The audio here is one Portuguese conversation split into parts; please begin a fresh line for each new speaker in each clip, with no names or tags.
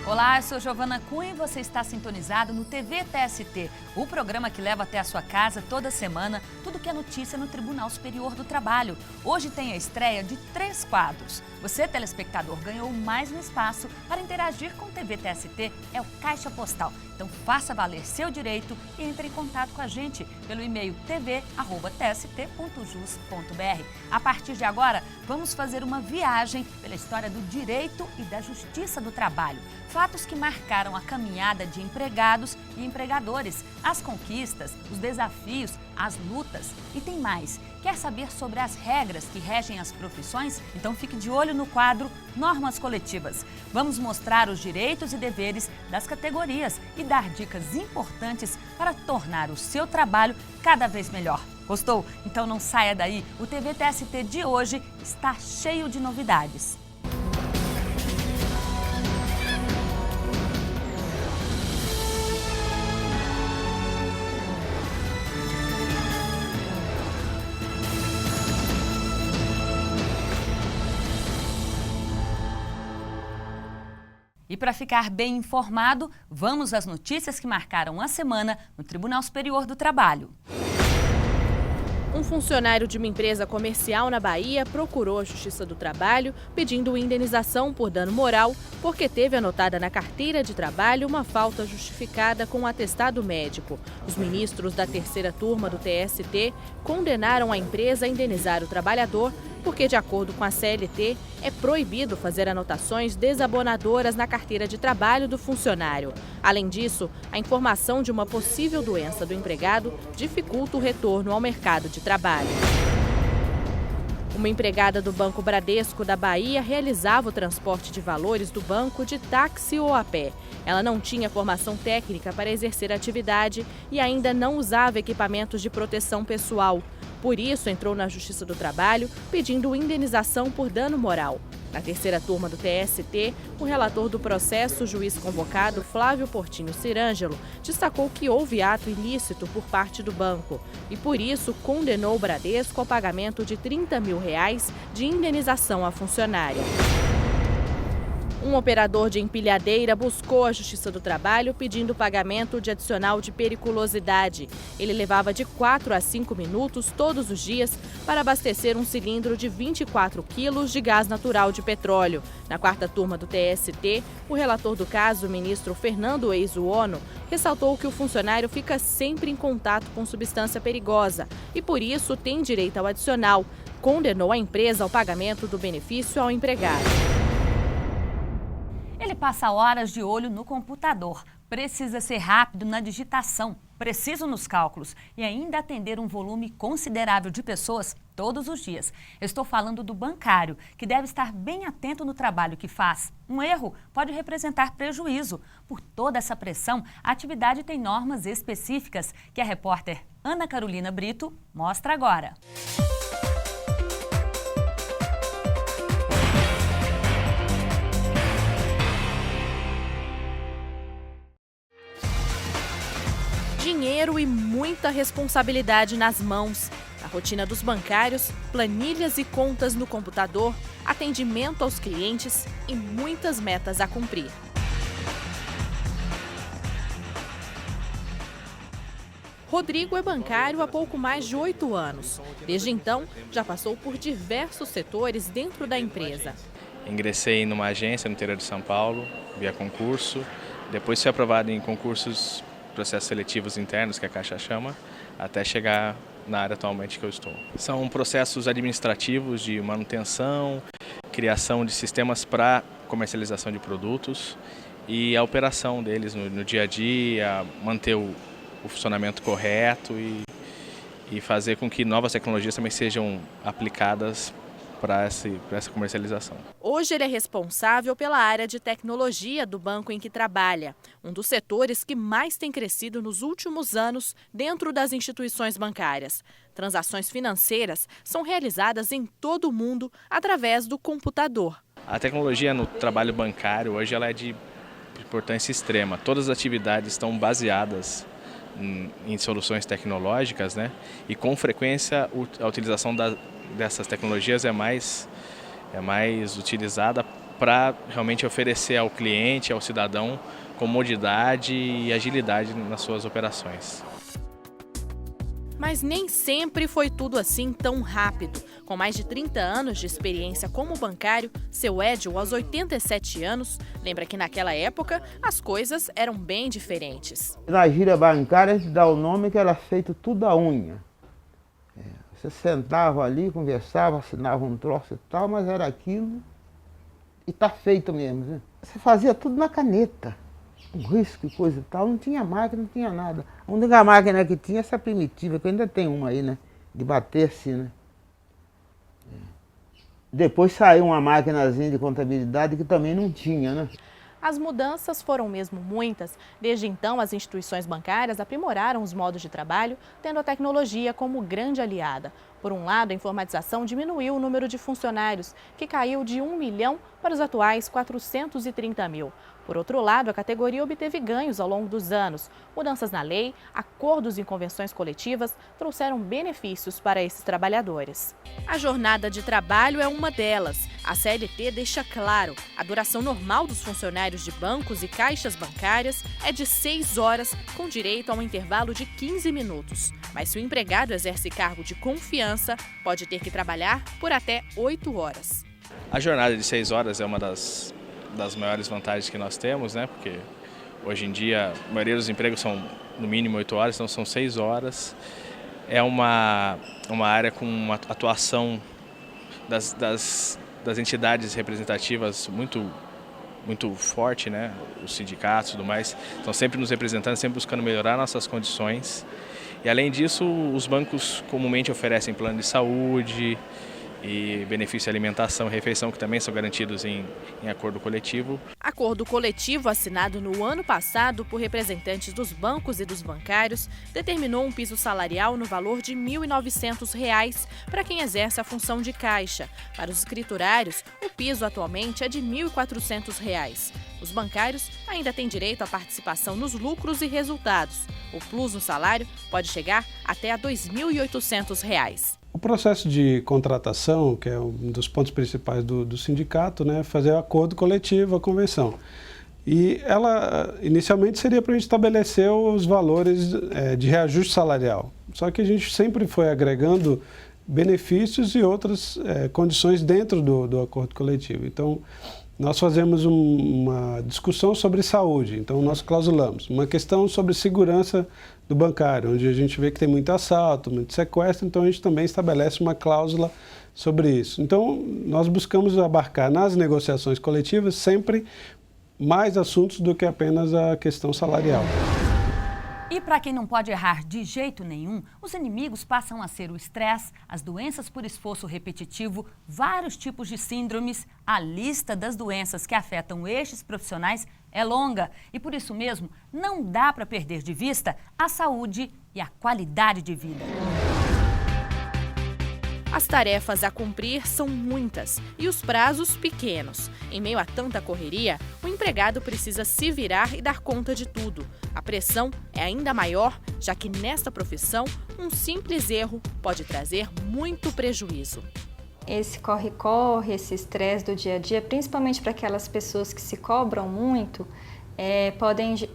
Olá, eu sou Giovana Cunha e você está sintonizado no TV TST, o programa que leva até a sua casa toda semana tudo que é notícia no Tribunal Superior do Trabalho. Hoje tem a estreia de 3 quadros. Você, telespectador, ganhou mais um espaço para interagir com o TV TST, é o Caixa Postal. Então faça valer seu direito e entre em contato com a gente pelo e-mail tv@tst.jus.br. A partir de agora, vamos fazer uma viagem pela história do direito e da justiça do trabalho. Fatos que marcaram a caminhada de empregados e empregadores, as conquistas, os desafios, as lutas e tem mais. Quer saber sobre as regras que regem as profissões? Então fique de olho no quadro Normas Coletivas. Vamos mostrar os direitos e deveres das categorias e dar dicas importantes para tornar o seu trabalho cada vez melhor. Gostou? Então não saia daí. O TV TST de hoje está cheio de novidades. E para ficar bem informado, vamos às notícias que marcaram a semana no Tribunal Superior do Trabalho.
Um funcionário de uma empresa comercial na Bahia procurou a Justiça do Trabalho pedindo indenização por dano moral porque teve anotada na carteira de trabalho uma falta justificada com um atestado médico. Os ministros da terceira turma do TST condenaram a empresa a indenizar o trabalhador porque, de acordo com a CLT, é proibido fazer anotações desabonadoras na carteira de trabalho do funcionário. Além disso, a informação de uma possível doença do empregado dificulta o retorno ao mercado de trabalho. Uma empregada do Banco Bradesco da Bahia realizava o transporte de valores do banco de táxi ou a pé. Ela não tinha formação técnica para exercer a atividade e ainda não usava equipamentos de proteção pessoal. Por isso, entrou na Justiça do Trabalho pedindo indenização por dano moral. Na terceira turma do TST, o relator do processo, o juiz convocado Flávio Portinho Cirângelo, destacou que houve ato ilícito por parte do banco e, por isso, condenou o Bradesco ao pagamento de R$30 mil de indenização à funcionária. Um operador de empilhadeira buscou a Justiça do Trabalho pedindo pagamento de adicional de periculosidade. Ele levava de 4 a 5 minutos todos os dias para abastecer um cilindro de 24 quilos de gás natural de petróleo. Na quarta turma do TST, o relator do caso, o ministro Fernando Eizuono, ressaltou que o funcionário fica sempre em contato com substância perigosa e, por isso, tem direito ao adicional. Condenou a empresa ao pagamento do benefício ao empregado.
Ele passa horas de olho no computador, precisa ser rápido na digitação, preciso nos cálculos e ainda atender um volume considerável de pessoas todos os dias. Eu estou falando do bancário, que deve estar bem atento no trabalho que faz. Um erro pode representar prejuízo. Por toda essa pressão, a atividade tem normas específicas que a repórter Ana Carolina Brito mostra agora.
Dinheiro e muita responsabilidade nas mãos. A rotina dos bancários, planilhas e contas no computador, atendimento aos clientes e muitas metas a cumprir. Rodrigo é bancário há pouco mais de 8 anos. Desde então, já passou por diversos setores dentro da empresa.
Ingressei numa agência no interior de São Paulo, via concurso. Depois fui aprovado em concursos, processos seletivos internos, que a Caixa chama, até chegar na área atualmente que eu estou. São processos administrativos de manutenção, criação de sistemas para comercialização de produtos e a operação deles no dia a dia, manter o funcionamento correto e fazer com que novas tecnologias também sejam aplicadas para essa comercialização.
Hoje ele é responsável pela área de tecnologia do banco em que trabalha, um dos setores que mais tem crescido nos últimos anos dentro das instituições bancárias. Transações financeiras são realizadas em todo o mundo através do computador.
A tecnologia no trabalho bancário hoje ela é de importância extrema. Todas as atividades estão baseadas em soluções tecnológicas, né? E com frequência a utilização dessas tecnologias é mais utilizada para realmente oferecer ao cliente, ao cidadão, comodidade e agilidade nas suas operações.
Mas nem sempre foi tudo assim tão rápido. Com mais de 30 anos de experiência como bancário, seu Edil, aos 87 anos, lembra que naquela época as coisas eram bem diferentes.
Na gíria bancária, a gente dá o nome que era feito tudo à unha. Você sentava ali, conversava, assinava um troço e tal, mas era aquilo e tá feito mesmo. Né? Você fazia tudo na caneta. Um risco e coisa e tal, não tinha máquina, não tinha nada. A única máquina que tinha é essa primitiva, que ainda tem uma aí, né? De bater assim, né? Depois saiu uma maquinazinha de contabilidade que também não tinha, né?
As mudanças foram mesmo muitas. Desde então, as instituições bancárias aprimoraram os modos de trabalho, tendo a tecnologia como grande aliada. Por um lado, a informatização diminuiu o número de funcionários, que caiu de 1 milhão para os atuais 430 mil. Por outro lado, a categoria obteve ganhos ao longo dos anos. Mudanças na lei, acordos em convenções coletivas trouxeram benefícios para esses trabalhadores. A jornada de trabalho é uma delas. A CLT deixa claro, a duração normal dos funcionários de bancos e caixas bancárias é de 6 horas, com direito a um intervalo de 15 minutos. Mas se o empregado exerce cargo de confiança, pode ter que trabalhar por até 8 horas.
A jornada de 6 horas é uma das maiores vantagens que nós temos, né? Porque hoje em dia a maioria dos empregos são no mínimo 8 horas, então são 6 horas. É uma área com uma atuação das entidades representativas muito forte, né? Os sindicatos e tudo mais estão sempre nos representando, sempre buscando melhorar nossas condições. E além disso, os bancos comumente oferecem plano de saúde e benefício de alimentação e refeição, que também são garantidos em acordo coletivo.
Acordo coletivo assinado no ano passado por representantes dos bancos e dos bancários determinou um piso salarial no valor de R$ 1.900 para quem exerce a função de caixa. Para os escriturários, o piso atualmente é de R$ 1.400. Os bancários ainda têm direito à participação nos lucros e resultados. O plus no salário pode chegar até a R$ 2.800.
O processo de contratação, que é um dos pontos principais do sindicato, né, fazer o acordo coletivo, a convenção. E ela, inicialmente, seria para a gente estabelecer os valores de reajuste salarial. Só que a gente sempre foi agregando benefícios e outras condições dentro do acordo coletivo. Então, nós fazemos uma discussão sobre saúde, então nós clausulamos. Uma questão sobre segurança do bancário, onde a gente vê que tem muito assalto, muito sequestro, então a gente também estabelece uma cláusula sobre isso. Então, nós buscamos abarcar nas negociações coletivas sempre mais assuntos do que apenas a questão salarial.
E para quem não pode errar de jeito nenhum, os inimigos passam a ser o estresse, as doenças por esforço repetitivo, vários tipos de síndromes. A lista das doenças que afetam estes profissionais é longa e, por isso mesmo, não dá para perder de vista a saúde e a qualidade de vida.
As tarefas a cumprir são muitas e os prazos pequenos. Em meio a tanta correria, o empregado precisa se virar e dar conta de tudo. A pressão é ainda maior, já que nesta profissão, um simples erro pode trazer muito prejuízo.
Esse corre-corre, esse estresse do dia a dia, principalmente para aquelas pessoas que se cobram muito,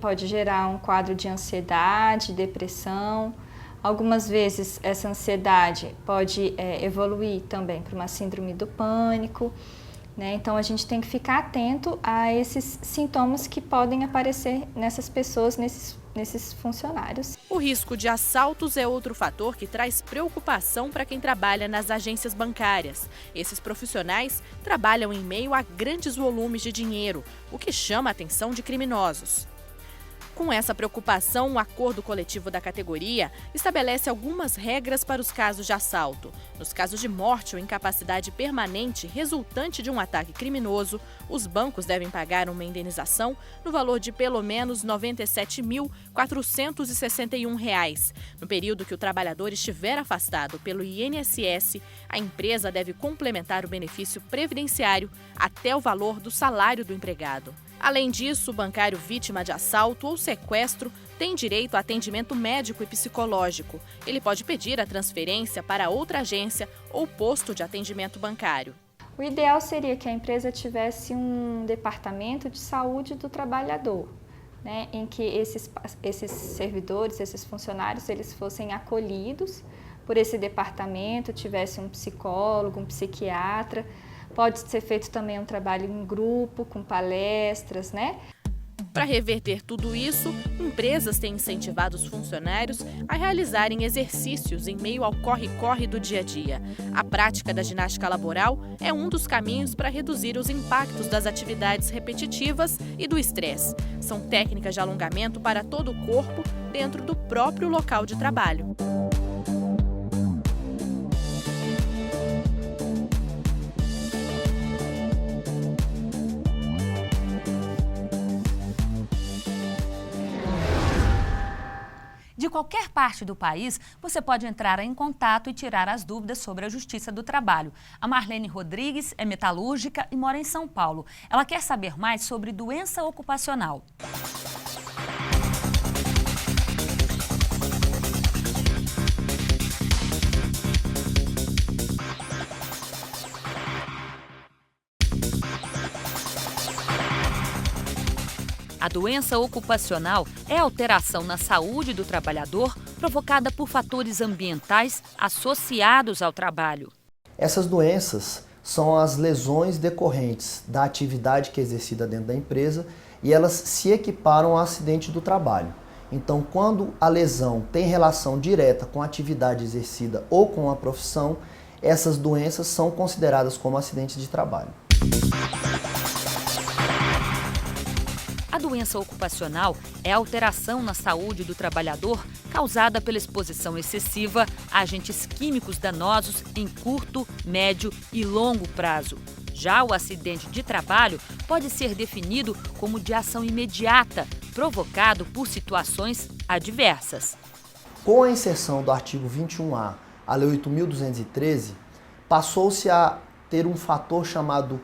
pode gerar um quadro de ansiedade, depressão. Algumas vezes essa ansiedade pode evoluir também para uma síndrome do pânico, né? Então a gente tem que ficar atento a esses sintomas que podem aparecer nessas pessoas, nesses funcionários.
O risco de assaltos é outro fator que traz preocupação para quem trabalha nas agências bancárias. Esses profissionais trabalham em meio a grandes volumes de dinheiro, o que chama a atenção de criminosos. Com essa preocupação, o acordo coletivo da categoria estabelece algumas regras para os casos de assalto. Nos casos de morte ou incapacidade permanente resultante de um ataque criminoso, os bancos devem pagar uma indenização no valor de pelo menos R$ 97.461. No período que o trabalhador estiver afastado pelo INSS, a empresa deve complementar o benefício previdenciário até o valor do salário do empregado. Além disso, o bancário vítima de assalto ou sequestro tem direito a atendimento médico e psicológico. Ele pode pedir a transferência para outra agência ou posto de atendimento bancário.
O ideal seria que a empresa tivesse um departamento de saúde do trabalhador, né, em que esses servidores, esses funcionários, eles fossem acolhidos por esse departamento, tivesse um psicólogo, um psiquiatra. Pode ser feito também um trabalho em grupo, com palestras, né?
Para reverter tudo isso, empresas têm incentivado os funcionários a realizarem exercícios em meio ao corre-corre do dia a dia. A prática da ginástica laboral é um dos caminhos para reduzir os impactos das atividades repetitivas e do estresse. São técnicas de alongamento para todo o corpo dentro do próprio local de trabalho.
De qualquer parte do país, você pode entrar em contato e tirar as dúvidas sobre a Justiça do Trabalho. A Marlene Rodrigues é metalúrgica e mora em São Paulo. Ela quer saber mais sobre doença ocupacional. A doença ocupacional é a alteração na saúde do trabalhador provocada por fatores ambientais associados ao trabalho.
Essas doenças são as lesões decorrentes da atividade que é exercida dentro da empresa e elas se equiparam ao acidente do trabalho. Então, quando a lesão tem relação direta com a atividade exercida ou com a profissão, essas doenças são consideradas como acidentes de trabalho.
A doença ocupacional é a alteração na saúde do trabalhador causada pela exposição excessiva a agentes químicos danosos em curto, médio e longo prazo. Já o acidente de trabalho pode ser definido como de ação imediata, provocado por situações adversas.
Com a inserção do artigo 21A, a Lei 8.213, passou-se a ter um fator chamado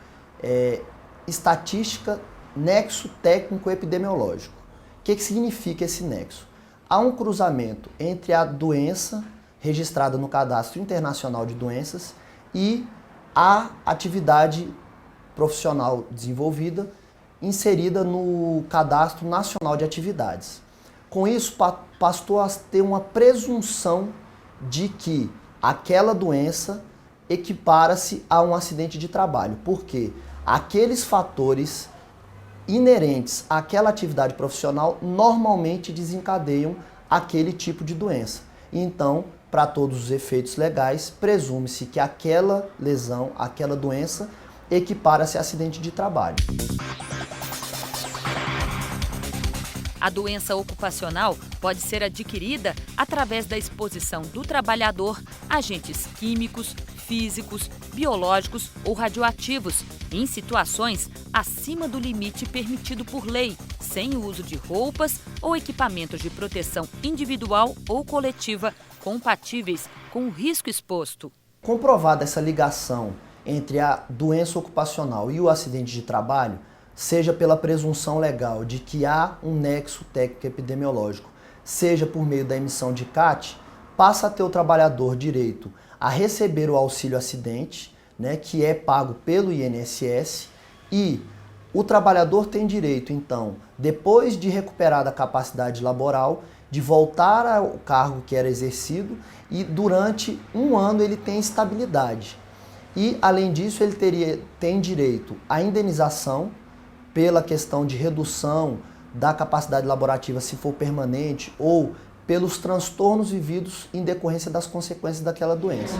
estatística nexo técnico-epidemiológico. O que significa esse nexo? Há um cruzamento entre a doença registrada no Cadastro Internacional de Doenças e a atividade profissional desenvolvida inserida no Cadastro Nacional de Atividades. Com isso, passou a ter uma presunção de que aquela doença equipara-se a um acidente de trabalho, porque aqueles fatores inerentes àquela atividade profissional normalmente desencadeiam aquele tipo de doença. Então, para todos os efeitos legais, presume-se que aquela lesão, aquela doença, equipara-se a acidente de trabalho.
A doença ocupacional pode ser adquirida através da exposição do trabalhador a agentes químicos, físicos, biológicos ou radioativos, em situações acima do limite permitido por lei, sem o uso de roupas ou equipamentos de proteção individual ou coletiva compatíveis com o risco exposto.
Comprovada essa ligação entre a doença ocupacional e o acidente de trabalho, seja pela presunção legal de que há um nexo técnico-epidemiológico, seja por meio da emissão de CAT, passa a ter o trabalhador direito a receber o auxílio acidente, né, que é pago pelo INSS, e o trabalhador tem direito, então, depois de recuperada a capacidade laboral, de voltar ao cargo que era exercido e durante um ano ele tem estabilidade. E, além disso, ele tem direito à indenização pela questão de redução da capacidade laborativa se for permanente ou pelos transtornos vividos em decorrência das consequências daquela doença.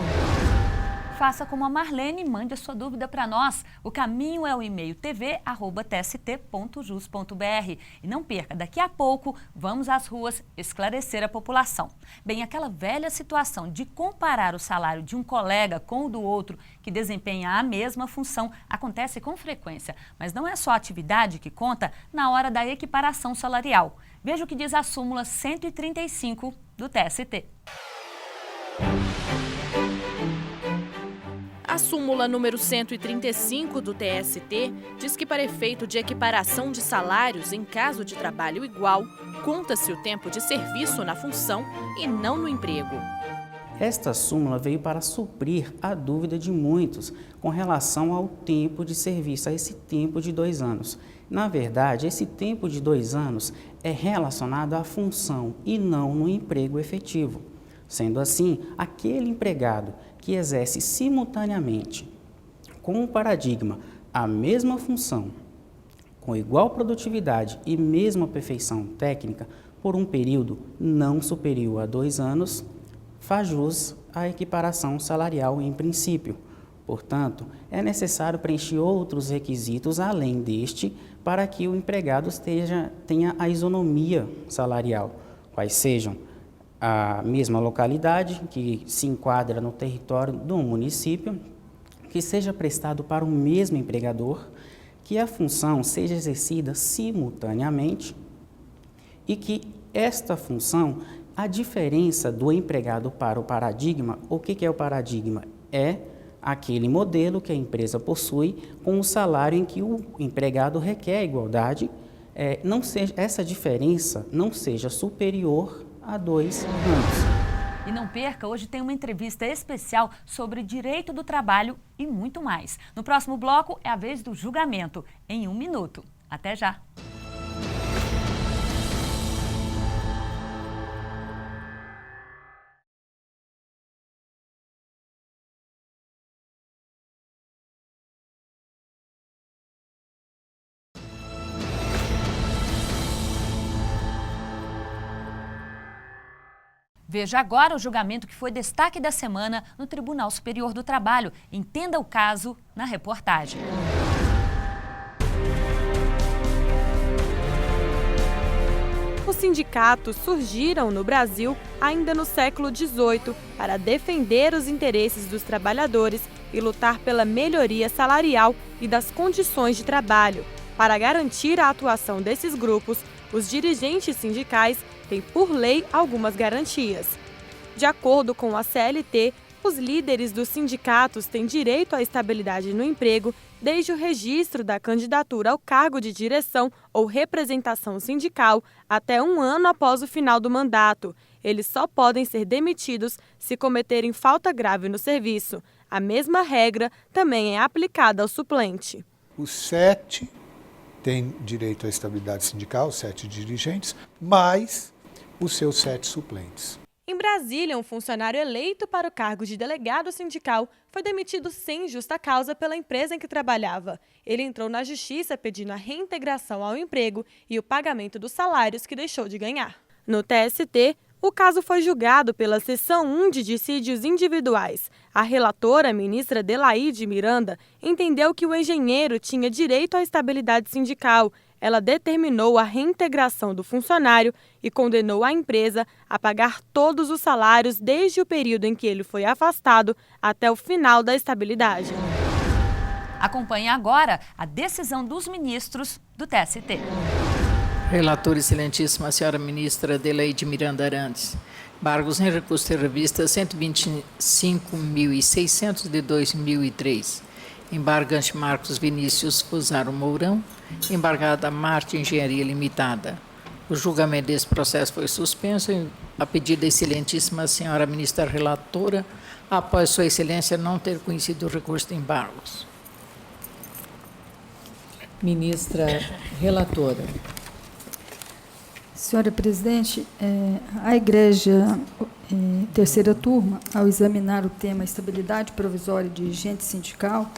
Faça como a Marlene e mande a sua dúvida para nós. O caminho é o e-mail tv@tst.jus.br. E não perca, daqui a pouco vamos às ruas esclarecer a população. Bem, aquela velha situação de comparar o salário de um colega com o do outro que desempenha a mesma função acontece com frequência. Mas não é só a atividade que conta na hora da equiparação salarial. Veja o que diz a súmula 135 do TST.
A súmula número 135 do TST diz que para efeito de equiparação de salários em caso de trabalho igual, conta-se o tempo de serviço na função e não no emprego.
Esta súmula veio para suprir a dúvida de muitos com relação ao tempo de serviço, a esse tempo de 2 anos. Na verdade, esse tempo de 2 anos é relacionado à função e não no emprego efetivo. Sendo assim, aquele empregado que exerce simultaneamente com o paradigma a mesma função, com igual produtividade e mesma perfeição técnica, por um período não superior a 2 anos, faz jus à equiparação salarial em princípio. Portanto, é necessário preencher outros requisitos além deste para que o empregado tenha a isonomia salarial, quais sejam a mesma localidade que se enquadra no território do município, que seja prestado para o mesmo empregador, que a função seja exercida simultaneamente e que esta função, a diferença do empregado para o paradigma, o que é o paradigma? É aquele modelo que a empresa possui com o salário em que o empregado requer igualdade, essa diferença não seja superior a 2 anos.
E não perca, hoje tem uma entrevista especial sobre direito do trabalho e muito mais. No próximo bloco é a vez do julgamento, em 1 minuto. Até já! Veja agora o julgamento que foi destaque da semana no Tribunal Superior do Trabalho. Entenda o caso na reportagem.
Os sindicatos surgiram no Brasil ainda no século XVIII para defender os interesses dos trabalhadores e lutar pela melhoria salarial e das condições de trabalho. Para garantir a atuação desses grupos, os dirigentes sindicais têm, por lei, algumas garantias. De acordo com a CLT, os líderes dos sindicatos têm direito à estabilidade no emprego desde o registro da candidatura ao cargo de direção ou representação sindical até 1 ano após o final do mandato. Eles só podem ser demitidos se cometerem falta grave no serviço. A mesma regra também é aplicada ao suplente.
Os 7 têm direito à estabilidade sindical, 7 dirigentes, mais os seus 7 suplentes.
Em Brasília, um funcionário eleito para o cargo de delegado sindical foi demitido sem justa causa pela empresa em que trabalhava. Ele entrou na justiça pedindo a reintegração ao emprego e o pagamento dos salários que deixou de ganhar. No TST, o caso foi julgado pela Seção 1 de Dissídios Individuais. A relatora, ministra Delaide Miranda, entendeu que o engenheiro tinha direito à estabilidade sindical. Ela determinou a reintegração do funcionário e condenou a empresa a pagar todos os salários desde o período em que ele foi afastado até o final da estabilidade.
Acompanhe agora a decisão dos ministros do TST.
Relatora excelentíssima senhora ministra Delaide Miranda Arantes. Embargos em recurso de revista 125.600 de 2003. Embargante Marcos Vinícius Fusaro Mourão. Embargada Marte Engenharia Limitada. O julgamento desse processo foi suspenso a pedido da excelentíssima senhora ministra relatora, após sua excelência não ter conhecido o recurso de embargos.
Ministra relatora.
Senhora presidente, a Igreja, terceira turma, ao examinar o tema estabilidade provisória de dirigente sindical,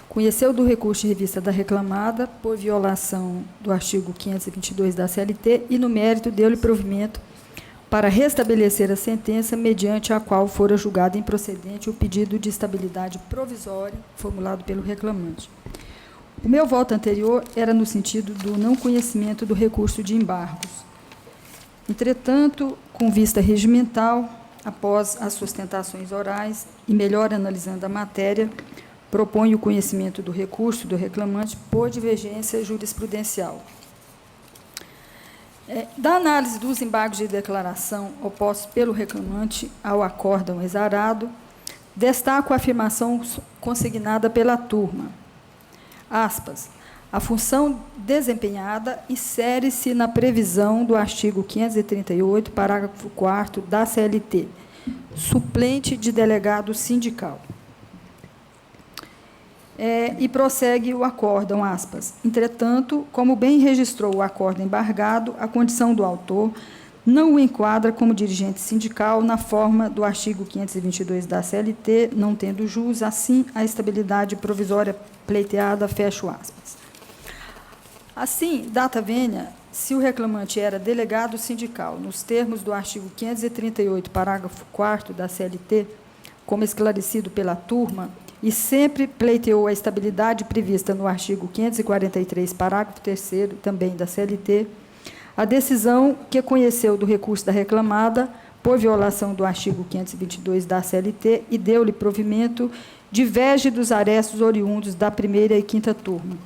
conheceu do recurso de revista da reclamada por violação do artigo 522 da CLT e, no mérito, deu-lhe provimento para restabelecer a sentença mediante a qual fora julgado improcedente o pedido de estabilidade provisória formulado pelo reclamante. O meu voto anterior era no sentido do não conhecimento do recurso de embargos. Entretanto, com vista regimental, após as sustentações orais e melhor analisando a matéria, proponho o conhecimento do recurso do reclamante por divergência jurisprudencial. Da análise dos embargos de declaração opostos pelo reclamante ao acórdão exarado, destaco a afirmação consignada pela turma. Aspas, a função desempenhada insere-se na previsão do artigo 538, parágrafo 4º da CLT, suplente de delegado sindical. E prossegue o acórdão, aspas. Entretanto, como bem registrou o acordo embargado, a condição do autor não o enquadra como dirigente sindical na forma do artigo 522 da CLT, não tendo jus, assim, a estabilidade provisória pleiteada, fecho aspas. Assim, data vênia, se o reclamante era delegado sindical, nos termos do artigo 538, parágrafo 4º da CLT, como esclarecido pela turma, e sempre pleiteou a estabilidade prevista no artigo 543, parágrafo 3º, também da CLT, a decisão que conheceu do recurso da reclamada, por violação do artigo 522 da CLT, e deu-lhe provimento, diverge dos arestos oriundos da primeira e quinta turma.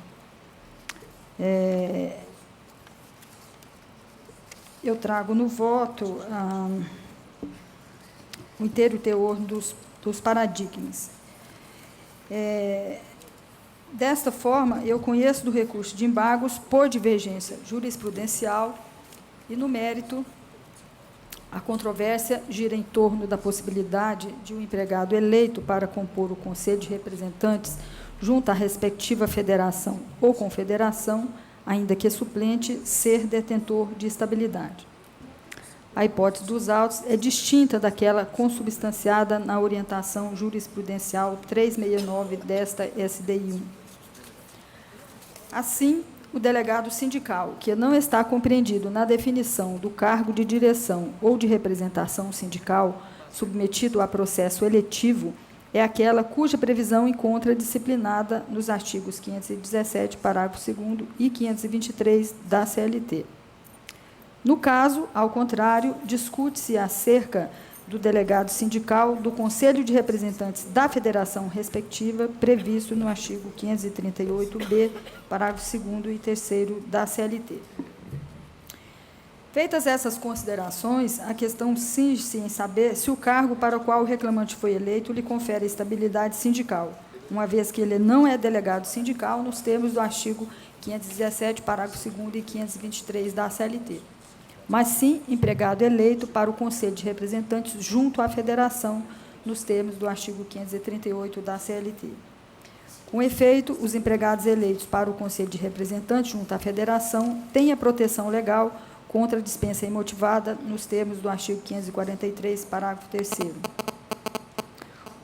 Eu trago no voto o inteiro teor dos paradigmas. Desta forma, eu conheço do recurso de embargos por divergência jurisprudencial e, no mérito, a controvérsia gira em torno da possibilidade de um empregado eleito para compor o Conselho de Representantes junto à respectiva federação ou confederação, ainda que suplente, ser detentor de estabilidade. A hipótese dos autos é distinta daquela consubstanciada na orientação jurisprudencial 369 desta SDI 1. Assim, o delegado sindical, que não está compreendido na definição do cargo de direção ou de representação sindical submetido a processo eletivo, é aquela cuja previsão encontra disciplinada nos artigos 517, parágrafo 2º e 523 da CLT. No caso, ao contrário, discute-se acerca do delegado sindical do Conselho de Representantes da Federação respectiva, previsto no artigo 538b, parágrafo 2º e 3º da CLT. Feitas essas considerações, a questão cinge-se em saber se o cargo para o qual o reclamante foi eleito lhe confere estabilidade sindical, uma vez que ele não é delegado sindical nos termos do artigo 517, parágrafo 2º e 523 da CLT, mas sim empregado eleito para o Conselho de Representantes junto à Federação, nos termos do artigo 538 da CLT. Com efeito, os empregados eleitos para o Conselho de Representantes junto à Federação têm a proteção legal contra a dispensa imotivada, nos termos do artigo 543, parágrafo 3º.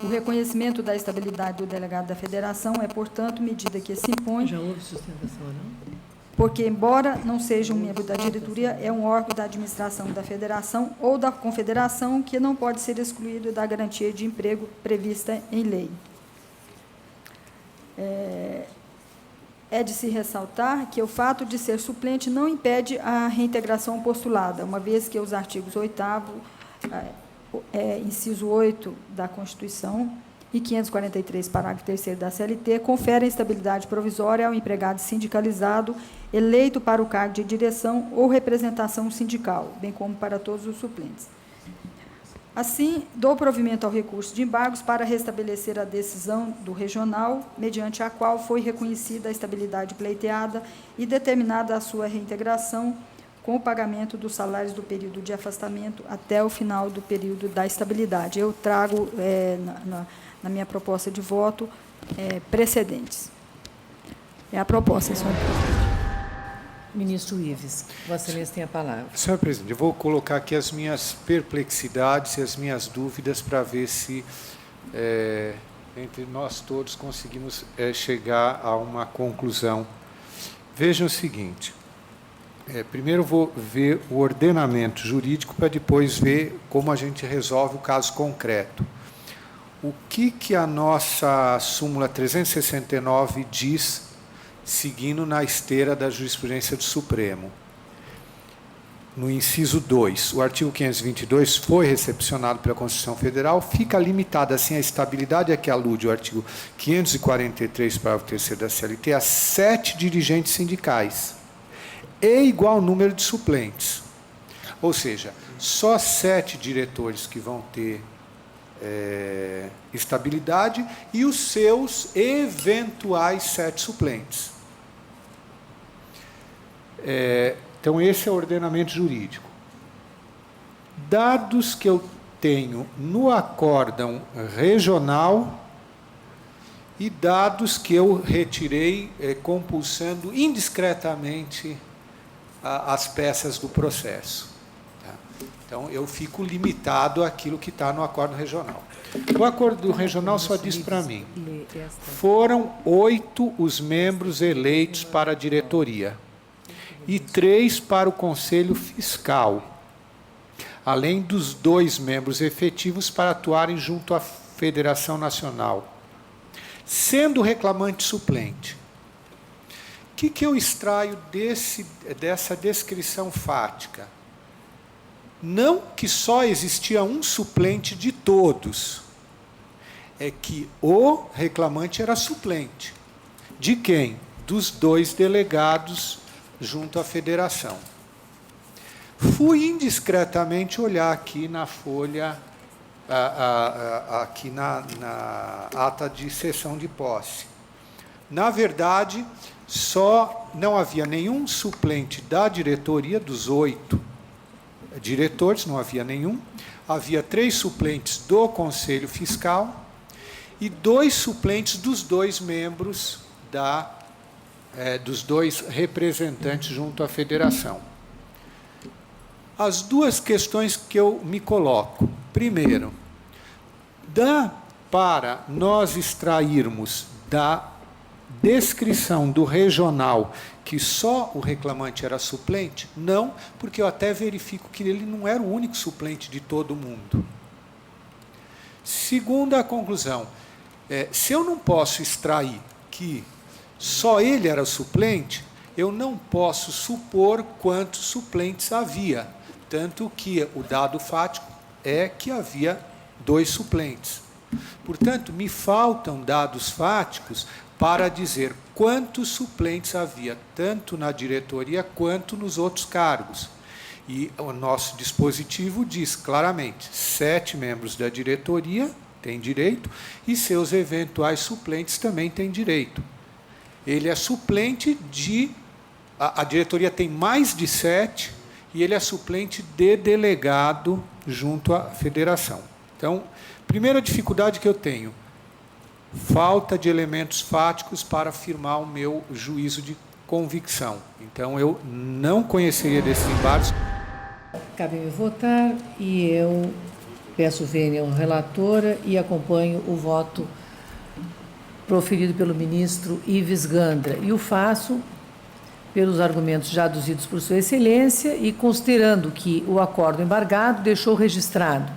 O reconhecimento da estabilidade do delegado da Federação é, portanto, medida que se impõe...
Já houve sustentação, não?
Porque, embora não seja um membro da diretoria, é um órgão da administração da federação ou da confederação que não pode ser excluído da garantia de emprego prevista em lei. É de se ressaltar que o fato de ser suplente não impede a reintegração postulada, uma vez que os artigos 8º, inciso 8 da Constituição, e 543, parágrafo 3º da CLT, conferem estabilidade provisória ao empregado sindicalizado eleito para o cargo de direção ou representação sindical, bem como para todos os suplentes. Assim, dou provimento ao recurso de embargos para restabelecer a decisão do regional, mediante a qual foi reconhecida a estabilidade pleiteada e determinada a sua reintegração com o pagamento dos salários do período de afastamento até o final do período da estabilidade. Eu trago, na minha proposta de voto, precedentes. É a proposta, senhor presidente.
Ministro Ives, Vossa Excelência tem a palavra.
Senhor presidente, eu vou colocar aqui as minhas perplexidades e as minhas dúvidas para ver se, entre nós todos, conseguimos chegar a uma conclusão. Vejam o seguinte, primeiro vou ver o ordenamento jurídico para depois ver como a gente resolve o caso concreto. O que a nossa súmula 369 diz, seguindo na esteira da jurisprudência do Supremo? No inciso 2, o artigo 522 foi recepcionado pela Constituição Federal, fica limitada assim a estabilidade a que alude o artigo 543, parágrafo 3º da CLT, a 7 dirigentes sindicais e igual número de suplentes. Ou seja, só 7 diretores que vão ter estabilidade e os seus eventuais 7 suplentes. Então, esse é o ordenamento jurídico. Dados que eu tenho no acórdão regional e dados que eu retirei compulsando indiscretamente as peças do processo. Tá? Então, eu fico limitado àquilo que está no acórdão regional. O acordo regional só diz para mim, foram 8 os membros eleitos para a diretoria e 3 para o Conselho Fiscal, além dos 2 membros efetivos para atuarem junto à Federação Nacional, sendo o reclamante suplente. O que eu extraio dessa descrição fática? Não que só existia um suplente de todos, é que o reclamante era suplente. De quem? Dos 2 delegados junto à federação. Fui indiscretamente olhar aqui na folha, aqui na ata de cessão de posse. Na verdade, só não havia nenhum suplente da diretoria, dos 8 diretores, não havia nenhum. Havia 3 suplentes do Conselho Fiscal e 2 suplentes dos 2 membros dos 2 representantes junto à federação. As 2 questões que eu me coloco. Primeiro, dá para nós extrairmos da descrição do regional que só o reclamante era suplente? Não, porque eu até verifico que ele não era o único suplente de todo mundo. Segunda conclusão, se eu não posso extrair que só ele era suplente, eu não posso supor quantos suplentes havia, tanto que o dado fático é que havia 2 suplentes. Portanto, me faltam dados fáticos para dizer quantos suplentes havia, tanto na diretoria quanto nos outros cargos. E o nosso dispositivo diz claramente, 7 membros da diretoria têm direito e seus eventuais suplentes também têm direito. Ele é suplente de... A diretoria tem mais de 7 e ele é suplente de delegado junto à federação. Então, primeira dificuldade que eu tenho, falta de elementos fáticos para afirmar o meu juízo de convicção. Então, eu não conheceria desses embargos.
Cabe-me votar e eu peço vênia ao relatora e acompanho o voto proferido pelo ministro Ives Gandra. E o faço pelos argumentos já aduzidos por Sua Excelência e considerando que o acordo embargado deixou registrado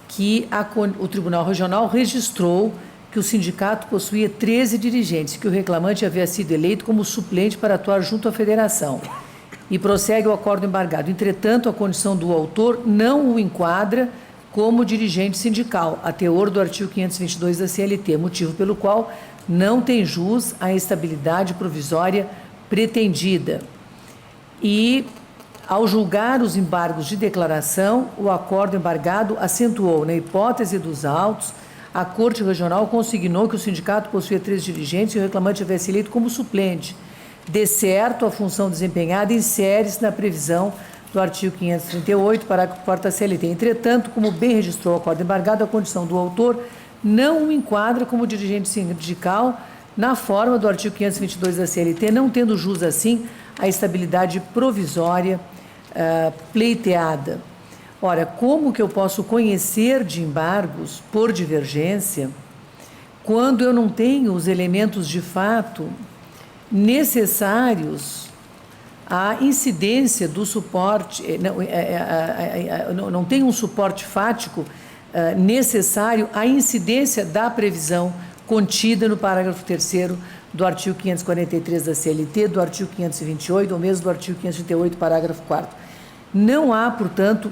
que o Tribunal Regional registrou que o sindicato possuía 13 dirigentes, que o reclamante havia sido eleito como suplente para atuar junto à federação. E prossegue o acordo embargado. Entretanto, a condição do autor não o enquadra como dirigente sindical, a teor do artigo 522 da CLT, motivo pelo qual não tem jus à estabilidade provisória pretendida. E, ao julgar os embargos de declaração, o acordo embargado acentuou, na hipótese dos autos, a Corte Regional consignou que o sindicato possuía 3 dirigentes e o reclamante havia sido eleito como suplente. De certo, a função desempenhada insere-se na previsão do artigo 538, parágrafo 4º da CLT. Entretanto, como bem registrou o acordo embargado, a condição do autor não o enquadra como dirigente sindical na forma do artigo 522 da CLT, não tendo jus, assim, a estabilidade provisória pleiteada. Ora, como que eu posso conhecer de embargos por divergência quando eu não tenho os elementos de fato necessários à incidência do suporte, não tem um suporte fático necessário à incidência da previsão contida no parágrafo 3º do artigo 543 da CLT, do artigo 528, ou mesmo do artigo 538, parágrafo 4º. Não há, portanto,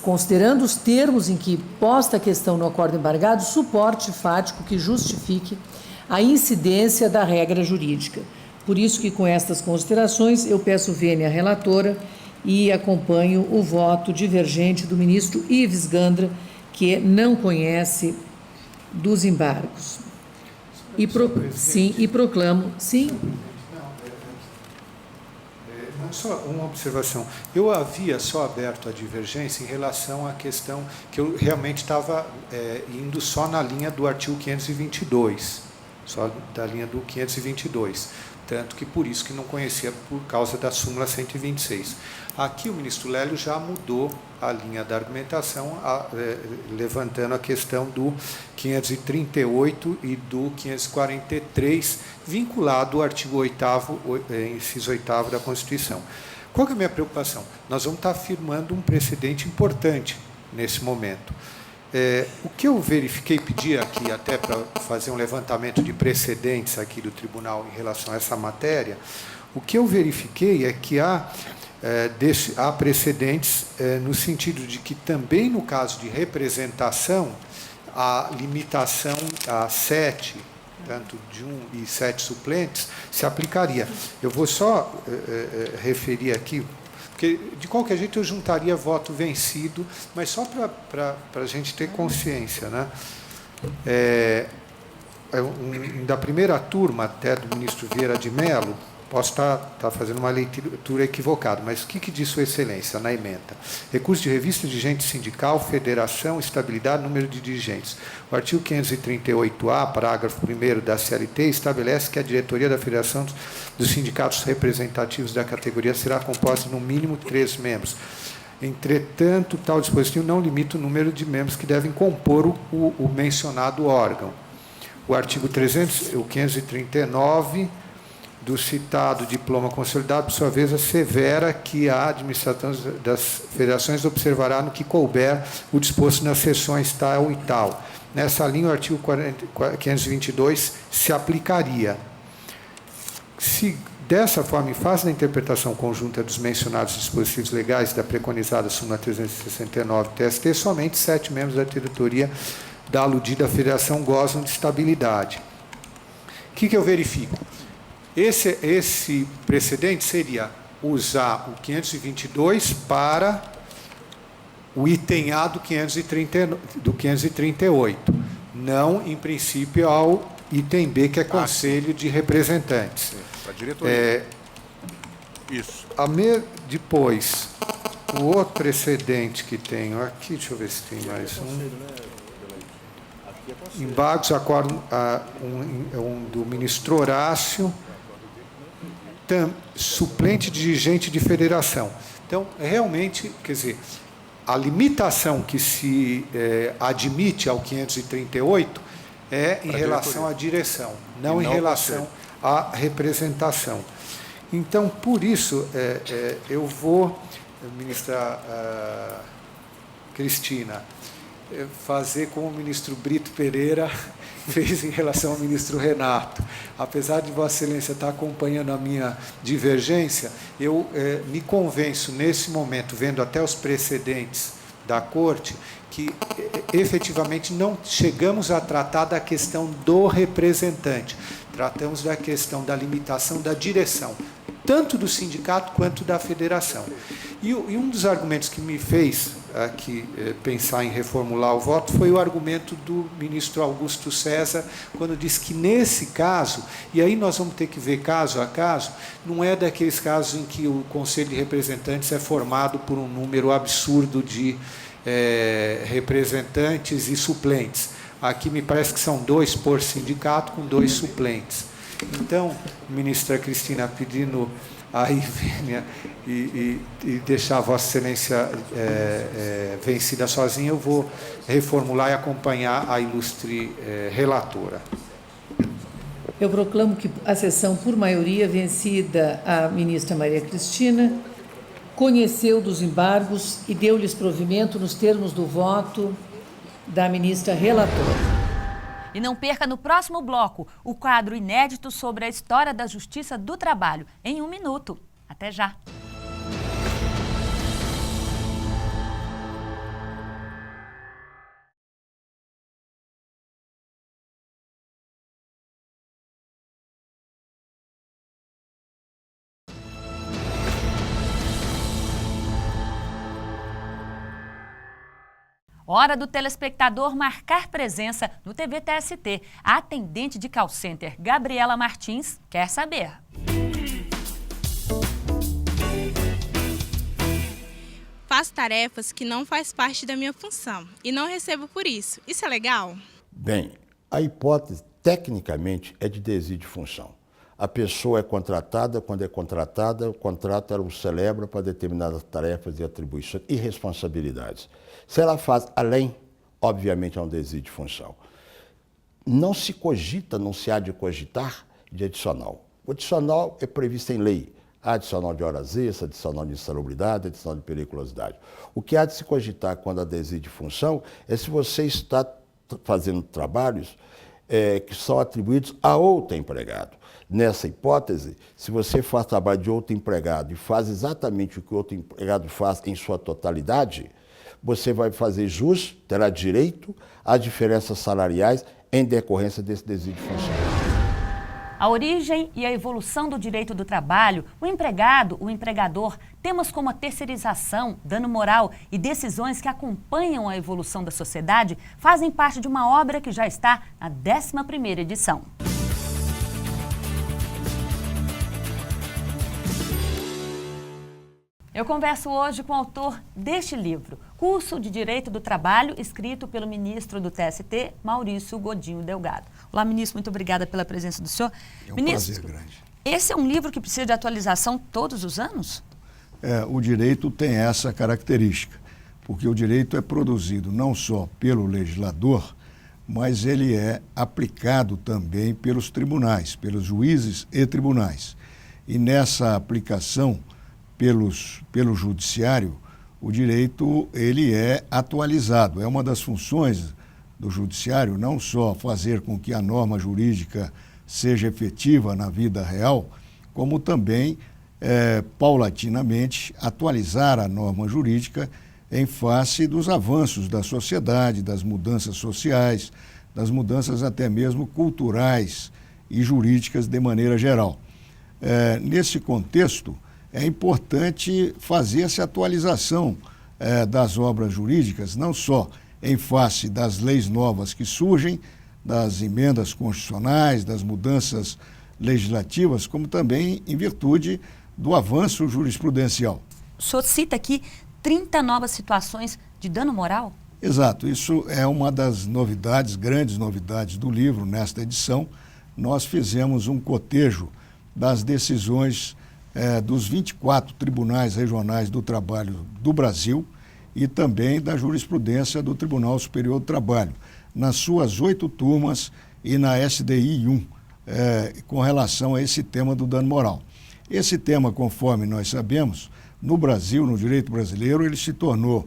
considerando os termos em que posta a questão no acordo embargado, suporte fático que justifique a incidência da regra jurídica. Por isso que, com estas considerações, eu peço vênia à relatora e acompanho o voto divergente do ministro Ives Gandra, que não conhece dos embargos. E proclamo, sim.
Só uma observação. Eu havia só aberto a divergência em relação à questão que eu realmente estava indo só na linha do artigo 522, só da linha do 522, tanto que por isso que não conhecia por causa da súmula 126. Aqui o ministro Lélio já mudou a linha da argumentação, levantando a questão do 538 e do 543, vinculado ao artigo 8º, inciso 8º da Constituição. Qual que é a minha preocupação? Nós vamos estar afirmando um precedente importante nesse momento. O que eu verifiquei, pedi aqui até para fazer um levantamento de precedentes aqui do tribunal em relação a essa matéria, o que eu verifiquei é que há precedentes no sentido de que também no caso de representação, a limitação a 7, tanto de 1 e 7 suplentes, se aplicaria. Eu vou só referir aqui, porque de qualquer jeito eu juntaria voto vencido, mas só para a gente ter consciência, né? Da primeira turma até do ministro Vieira de Mello, posso estar fazendo uma leitura equivocada, mas o que diz Sua Excelência na ementa? Recurso de revista, dirigente sindical, federação, estabilidade, número de dirigentes. O artigo 538-A, parágrafo 1º da CLT, estabelece que a diretoria da Federação dos Sindicatos Representativos da categoria será composta no mínimo 3 membros. Entretanto, tal dispositivo não limita o número de membros que devem compor o mencionado órgão. O artigo 539 do citado diploma consolidado, por sua vez, assevera que a administração das federações observará no que couber o disposto nas seções tal e tal. Nessa linha, o artigo 522 se aplicaria. Se dessa forma, em face da interpretação conjunta dos mencionados dispositivos legais da preconizada súmula 369 TST, somente 7 membros da diretoria da aludida federação gozam de estabilidade. O que eu verifico? Esse precedente seria usar o 522 para o item A do 538, não, em princípio, ao item B, que é Conselho de Representantes.
Para a diretoria. Isso.
Depois, o outro precedente que tenho aqui, deixa eu ver se tem mais um. Embargos, acordo do ministro Horácio, suplente dirigente de federação. Então, realmente, quer dizer, a limitação que se admite ao 538 é em relação à direção, não em relação à representação. Então, por isso, eu vou, ministra Cristina, fazer como o ministro Brito Pereira fez em relação ao ministro Renato. Apesar de Vossa Excelência estar acompanhando a minha divergência, eu me convenço, nesse momento, vendo até os precedentes da Corte, que efetivamente não chegamos a tratar da questão do representante, tratamos da questão da limitação da direção, tanto do sindicato quanto da federação. E um dos argumentos que me fez aqui pensar em reformular o voto foi o argumento do ministro Augusto César, quando disse que nesse caso, e aí nós vamos ter que ver caso a caso, não é daqueles casos em que o Conselho de Representantes é formado por um número absurdo de representantes e suplentes. Aqui me parece que são 2 por sindicato com 2 suplentes. Então, ministra Cristina, pedindo a Ivênia e deixar a Vossa Excelência vencida sozinha, eu vou reformular e acompanhar a ilustre relatora.
Eu proclamo que a sessão, por maioria, vencida a ministra Maria Cristina, conheceu dos embargos e deu-lhes provimento nos termos do voto da ministra relatora.
E não perca no próximo bloco o quadro inédito sobre a história da Justiça do Trabalho, em 1 minuto. Até já! Hora do telespectador marcar presença no TV TST. A atendente de call center, Gabriela Martins, quer saber.
faço tarefas que não faz parte da minha função e não recebo por isso. Isso é legal?
Bem, a hipótese, tecnicamente, é de desvio de função. A pessoa é contratada, quando é contratada, o contrato ela o celebra para determinadas tarefas e atribuições e responsabilidades. Se ela faz além, obviamente é um desvio de função. Não se cogita, não se há de cogitar de adicional. O adicional é previsto em lei. Há adicional de horas extras, adicional de insalubridade, adicional de periculosidade. O que há de se cogitar quando há desvio de função é se você está fazendo trabalhos que são atribuídos a outro empregado. Nessa hipótese, se você faz trabalho de outro empregado e faz exatamente o que o outro empregado faz em sua totalidade, você vai fazer jus, terá direito às diferenças salariais em decorrência desse desvio de função.
A origem e a evolução do direito do trabalho, o empregado, o empregador, temas como a terceirização, dano moral e decisões que acompanham a evolução da sociedade fazem parte de uma obra que já está na 11ª edição. Eu converso hoje com o autor deste livro, Curso de Direito do Trabalho, escrito pelo ministro do TST, Maurício Godinho Delgado. Olá, ministro, muito obrigada pela presença do senhor.
É um
ministro,
prazer grande.
Esse é um livro que precisa de atualização todos os anos?
O direito tem essa característica, porque o direito é produzido não só pelo legislador, mas ele é aplicado também pelos tribunais, pelos juízes e tribunais. E nessa aplicação pelo judiciário, o direito ele é atualizado. É uma das funções do judiciário, não só fazer com que a norma jurídica seja efetiva na vida real, como também, paulatinamente, atualizar a norma jurídica em face dos avanços da sociedade, das mudanças sociais, das mudanças até mesmo culturais e jurídicas de maneira geral. Nesse contexto, é importante fazer essa atualização das obras jurídicas, não só em face das leis novas que surgem, das emendas constitucionais, das mudanças legislativas, como também em virtude do avanço jurisprudencial.
O senhor cita aqui 30 novas situações de dano moral?
Exato, isso é uma das novidades, grandes novidades do livro nesta edição. Nós fizemos um cotejo das decisões dos 24 tribunais regionais do trabalho do Brasil e também da jurisprudência do Tribunal Superior do Trabalho, nas suas 8 turmas e na SDI 1, com relação a esse tema do dano moral. Esse tema, conforme nós sabemos, no Brasil, no direito brasileiro, ele se tornou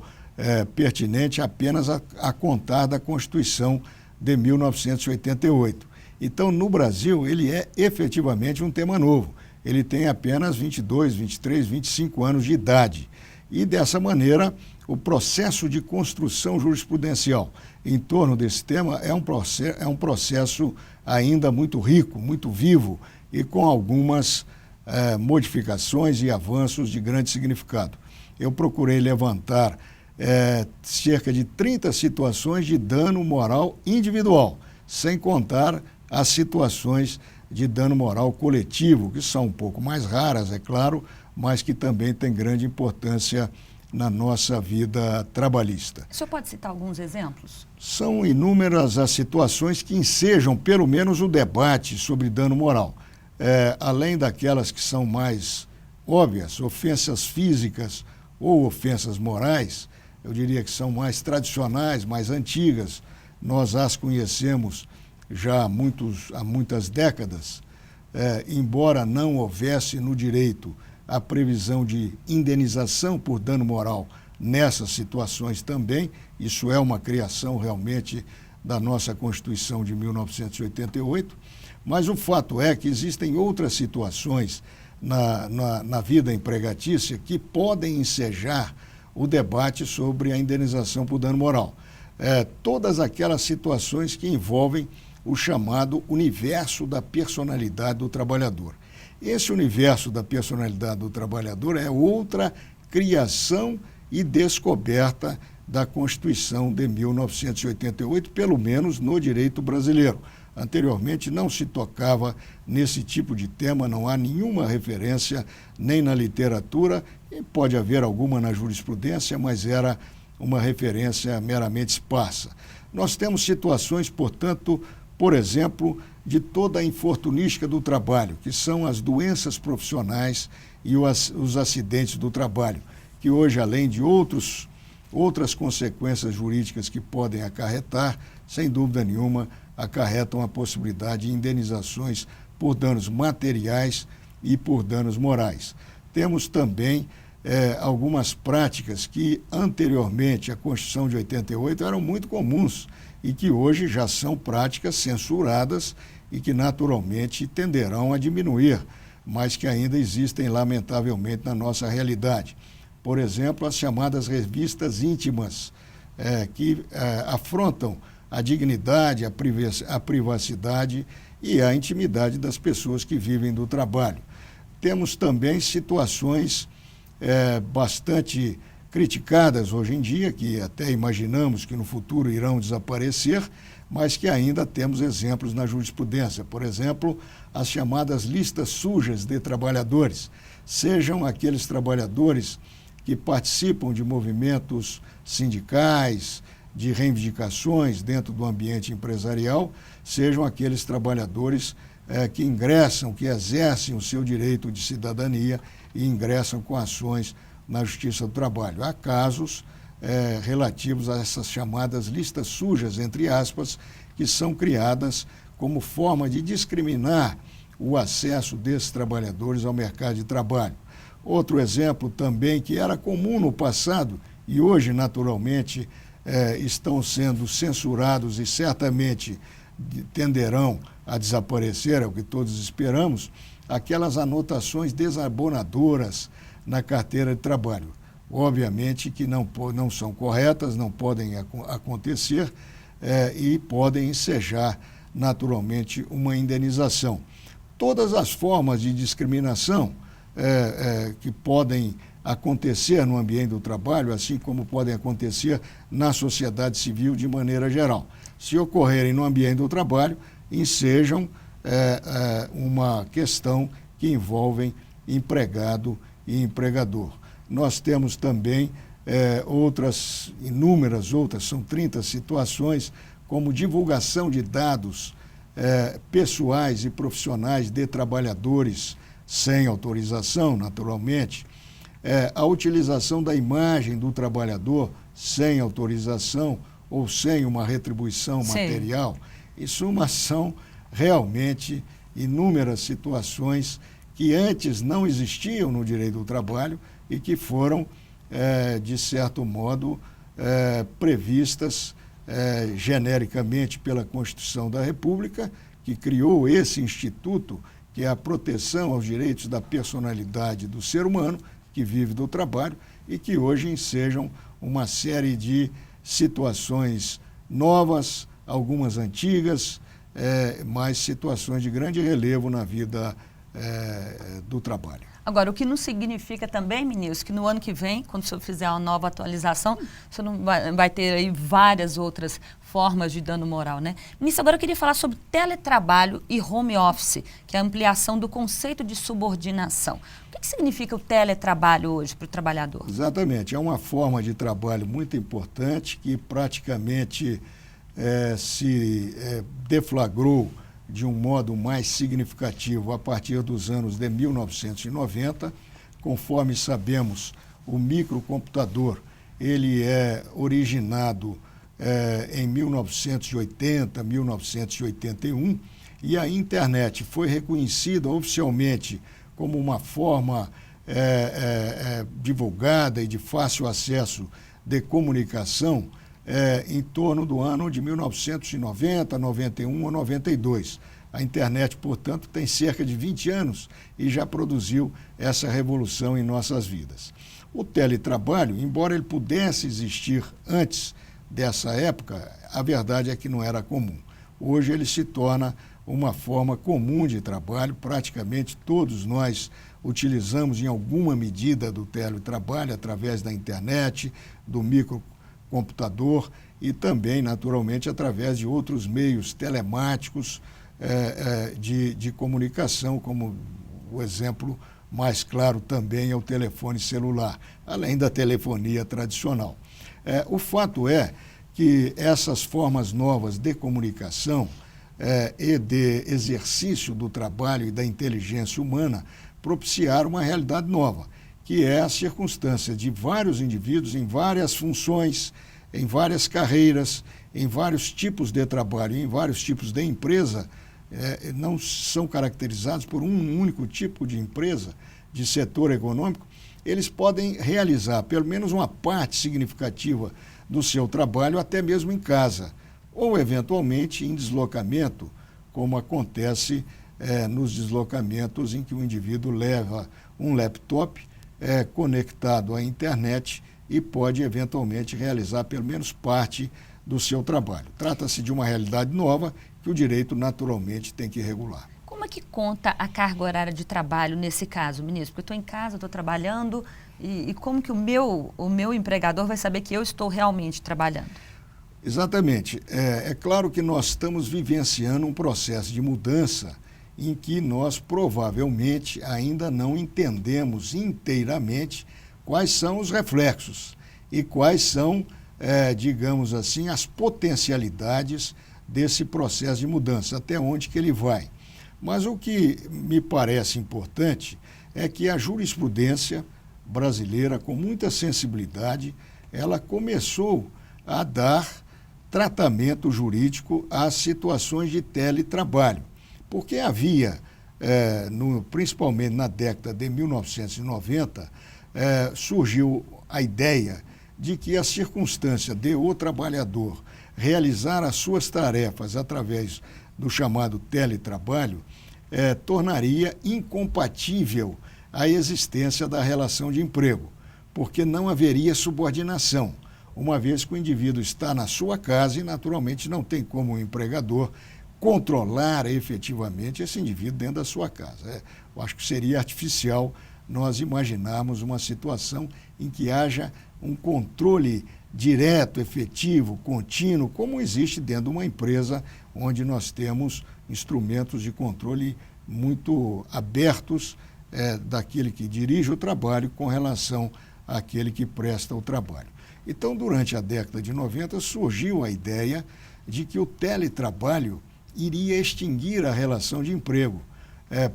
pertinente apenas a contar da Constituição de 1988. Então, no Brasil, ele é efetivamente um tema novo. Ele tem apenas 22, 23, 25 anos de idade. E, dessa maneira, o processo de construção jurisprudencial em torno desse tema é um processo ainda muito rico, muito vivo e com algumas modificações e avanços de grande significado. Eu procurei levantar cerca de 30 situações de dano moral individual, sem contar as situações de dano moral coletivo, que são um pouco mais raras, é claro, mas que também têm grande importância na nossa vida trabalhista.
O senhor pode citar alguns exemplos?
São inúmeras as situações que ensejam, pelo menos, o debate sobre dano moral. Além daquelas que são mais óbvias, ofensas físicas ou ofensas morais, eu diria que são mais tradicionais, mais antigas, nós as conhecemos já há muitas décadas, embora não houvesse no direito a previsão de indenização por dano moral nessas situações também, isso é uma criação realmente da nossa Constituição de 1988, mas o fato é que existem outras situações na vida empregatícia que podem ensejar o debate sobre a indenização por dano moral. Todas aquelas situações que envolvem o chamado universo da personalidade do trabalhador. Esse universo da personalidade do trabalhador é outra criação e descoberta da Constituição de 1988, pelo menos no direito brasileiro. Anteriormente não se tocava nesse tipo de tema, não há nenhuma referência nem na literatura, E pode haver alguma na jurisprudência, mas era uma referência meramente esparsa. Nós temos situações, portanto, por exemplo, de toda a infortunística do trabalho, que são as doenças profissionais e os acidentes do trabalho, que hoje, além de outras consequências jurídicas que podem acarretar, sem dúvida nenhuma, acarretam a possibilidade de indenizações por danos materiais e por danos morais. Temos também algumas práticas que anteriormente à Constituição de 88 eram muito comuns e que hoje já são práticas censuradas e que naturalmente tenderão a diminuir, mas que ainda existem lamentavelmente na nossa realidade. Por exemplo, as chamadas revistas íntimas, que afrontam a dignidade, a privacidade e a intimidade das pessoas que vivem do trabalho. Temos também situações bastante criticadas hoje em dia, que até imaginamos que no futuro irão desaparecer, mas que ainda temos exemplos na jurisprudência. Por exemplo, as chamadas listas sujas de trabalhadores, sejam aqueles trabalhadores que participam de movimentos sindicais, de reivindicações dentro do ambiente empresarial, sejam aqueles trabalhadores que ingressam, que exercem o seu direito de cidadania e ingressam com ações na Justiça do Trabalho. Há casos relativos a essas chamadas listas sujas, entre aspas, que são criadas como forma de discriminar o acesso desses trabalhadores ao mercado de trabalho. Outro exemplo também que era comum no passado e hoje, naturalmente, estão sendo censurados e certamente tenderão a desaparecer, é o que todos esperamos, aquelas anotações desabonadoras na carteira de trabalho. Obviamente que não são corretas, não podem acontecer e podem ensejar naturalmente uma indenização. Todas as formas de discriminação que podem acontecer no ambiente do trabalho, assim como podem acontecer na sociedade civil de maneira geral. Se ocorrerem no ambiente do trabalho, ensejam uma questão que envolvem empregado e empregador. Nós temos também inúmeras outras, são 30 situações, como divulgação de dados pessoais e profissionais de trabalhadores sem autorização, naturalmente, a utilização da imagem do trabalhador sem autorização ou sem uma retribuição material. Em suma, são realmente inúmeras situações que antes não existiam no direito do trabalho e que foram, de certo modo, previstas genericamente pela Constituição da República, que criou esse instituto, que é a proteção aos direitos da personalidade do ser humano, que vive do trabalho, e que hoje ensejam uma série de situações novas, algumas antigas, mas situações de grande relevo na vida do trabalho.
Agora, o que não significa também, ministro, que no ano que vem, quando o senhor fizer uma nova atualização, o senhor não vai ter aí várias outras formas de dano moral, né? Ministro, agora eu queria falar sobre teletrabalho e home office, que é a ampliação do conceito de subordinação. O que significa o teletrabalho hoje para o trabalhador?
Exatamente, é uma forma de trabalho muito importante que praticamente se deflagrou de um modo mais significativo a partir dos anos de 1990. Conforme sabemos, o microcomputador ele é originado em 1980, 1981, e a internet foi reconhecida oficialmente como uma forma divulgada e de fácil acesso de comunicação em torno do ano de 1990, 91 ou 92. A internet, portanto, tem cerca de 20 anos e já produziu essa revolução em nossas vidas. O teletrabalho, embora ele pudesse existir antes dessa época, a verdade é que não era comum. Hoje ele se torna uma forma comum de trabalho, praticamente todos nós utilizamos em alguma medida do teletrabalho através da internet, do microcomputador e também, naturalmente, através de outros meios telemáticos de comunicação, como o exemplo mais claro também é o telefone celular, além da telefonia tradicional. O fato é que essas formas novas de comunicação e de exercício do trabalho e da inteligência humana propiciaram uma realidade nova, que é a circunstância de vários indivíduos em várias funções, em várias carreiras, em vários tipos de trabalho, em vários tipos de empresa, não são caracterizados por um único tipo de empresa, de setor econômico, eles podem realizar pelo menos uma parte significativa do seu trabalho até mesmo em casa, ou eventualmente em deslocamento, como acontece nos deslocamentos em que o indivíduo leva um laptop conectado à internet e pode eventualmente realizar pelo menos parte do seu trabalho. Trata-se de uma realidade nova que o direito naturalmente tem que regular.
Como é que conta a carga horária de trabalho nesse caso, ministro? Porque eu estou em casa, estou trabalhando, e como que o meu empregador vai saber que eu estou realmente trabalhando?
Exatamente. É claro que nós estamos vivenciando um processo de mudança em que nós provavelmente ainda não entendemos inteiramente quais são os reflexos e quais são, digamos assim, as potencialidades desse processo de mudança, até onde que ele vai. Mas o que me parece importante é que a jurisprudência brasileira, com muita sensibilidade, ela começou a dar tratamento jurídico às situações de teletrabalho, porque havia, principalmente na década de 1990, surgiu a ideia de que a circunstância de o trabalhador realizar as suas tarefas através do chamado teletrabalho tornaria incompatível a existência da relação de emprego, porque não haveria subordinação, uma vez que o indivíduo está na sua casa e naturalmente não tem como o empregador controlar efetivamente esse indivíduo dentro da sua casa. Eu acho que seria artificial nós imaginarmos uma situação em que haja um controle direto, efetivo, contínuo, como existe dentro de uma empresa onde nós temos instrumentos de controle muito abertos daquele que dirige o trabalho com relação àquele que presta o trabalho. Então, durante a década de 90, surgiu a ideia de que o teletrabalho iria extinguir a relação de emprego,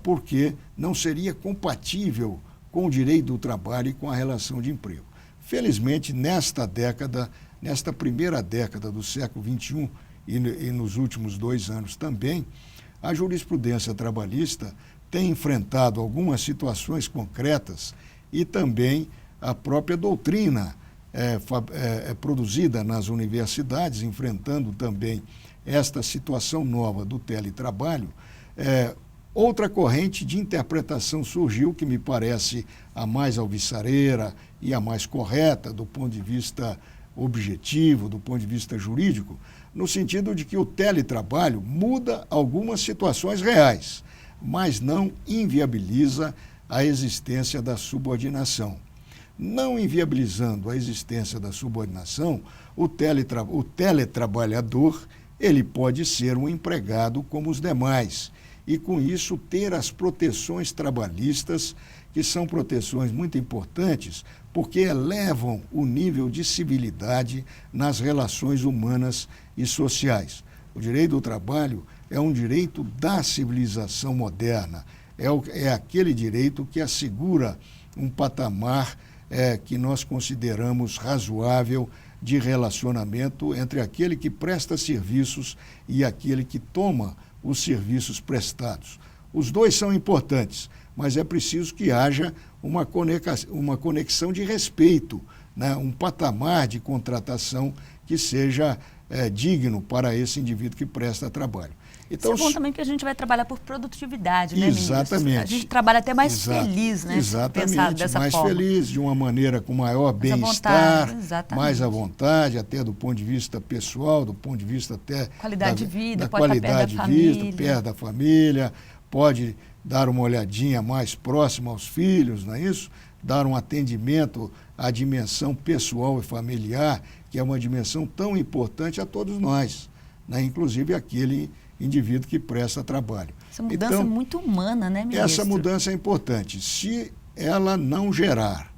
porque não seria compatível com o direito do trabalho e com a relação de emprego. Felizmente, nesta primeira década do século XXI e nos últimos 2 anos também, a jurisprudência trabalhista tem enfrentado algumas situações concretas e também a própria doutrina produzida nas universidades, enfrentando também esta situação nova do teletrabalho. Outra corrente de interpretação surgiu, que me parece a mais alvissareira e a mais correta do ponto de vista objetivo, do ponto de vista jurídico, no sentido de que o teletrabalho muda algumas situações reais, mas não inviabiliza a existência da subordinação. Não inviabilizando a existência da subordinação, o teletrabalhador ele pode ser um empregado como os demais e, com isso, ter as proteções trabalhistas, que são proteções muito importantes, porque elevam o nível de civilidade nas relações humanas e sociais. O direito do trabalho é um direito da civilização moderna, é aquele direito que assegura um patamar que nós consideramos razoável de relacionamento entre aquele que presta serviços e aquele que toma os serviços prestados. Os dois são importantes, mas é preciso que haja uma conexão de respeito, né? Um patamar de contratação que seja digno para esse indivíduo que presta trabalho. Então,
isso é bom também, porque a gente vai trabalhar por produtividade, né, ministro?
Exatamente.
A gente trabalha até mais feliz, né?
Exatamente,
dessa
mais
forma.
Feliz, de uma maneira com maior bem-estar, mais à vontade, até do ponto de vista pessoal, do ponto de vista até
qualidade de vida,
da
pode
qualidade
estar
de vida, perto da família, pode dar uma olhadinha mais próxima aos filhos, não é isso? Dar um atendimento à dimensão pessoal e familiar, que é uma dimensão tão importante a todos nós, né? Inclusive aquele indivíduo que presta trabalho.
Essa mudança é muito humana, né, ministro?
Essa mudança é importante. Se ela não gerar